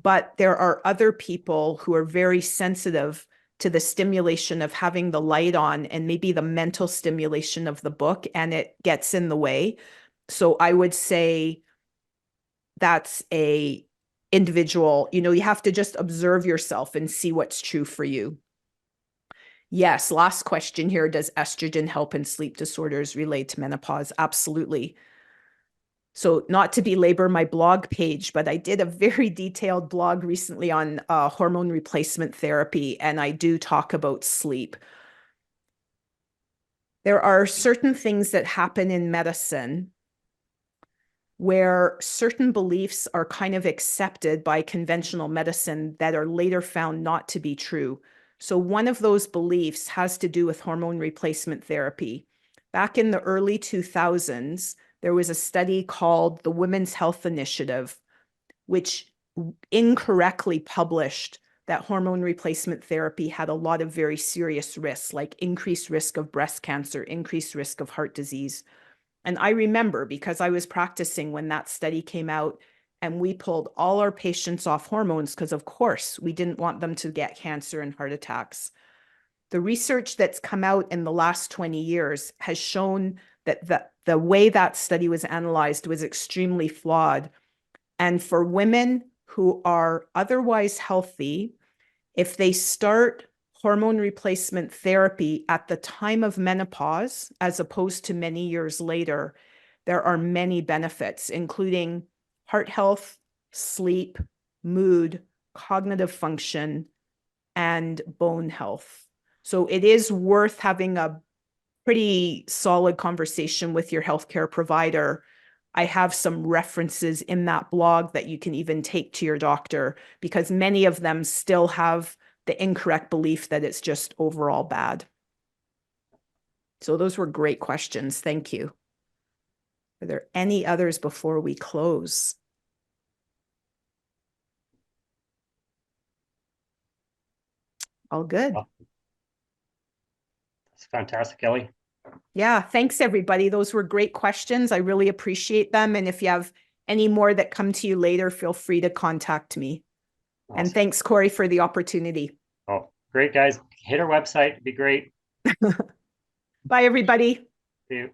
But there are other people who are very sensitive to the stimulation of having the light on and maybe the mental stimulation of the book, and it gets in the way. So I would say that's a individual, you have to just observe yourself and see what's true for you. Yes, last question here. Does estrogen help in sleep disorders related to menopause? Absolutely. So not to belabor my blog page, but I did a very detailed blog recently on hormone replacement therapy, and I do talk about sleep. There are certain things that happen in medicine where certain beliefs are kind of accepted by conventional medicine that are later found not to be true. So one of those beliefs has to do with hormone replacement therapy. Back in the early 2000s, there was a study called the Women's Health Initiative, which incorrectly published that hormone replacement therapy had a lot of very serious risks, like increased risk of breast cancer, increased risk of heart disease. And I remember because I was practicing when that study came out, and we pulled all our patients off hormones because, of course, we didn't want them to get cancer and heart attacks. The research that's come out in the last 20 years has shown that the way that study was analyzed was extremely flawed. And for women who are otherwise healthy, if they start hormone replacement therapy at the time of menopause, as opposed to many years later, there are many benefits, including heart health, sleep, mood, cognitive function, and bone health. So it is worth having a pretty solid conversation with your healthcare provider. I have some references in that blog that you can even take to your doctor, because many of them still have the incorrect belief that it's just overall bad. So those were great questions. Thank you. Are there any others before we close? All good. Oh, that's fantastic, Ellie. Yeah, thanks everybody. Those were great questions. I really appreciate them. And if you have any more that come to you later, feel free to contact me. And Awesome. thanks, Corey, for the opportunity. Oh, great, guys. Hit our website. It'd be great. Bye, everybody. See you.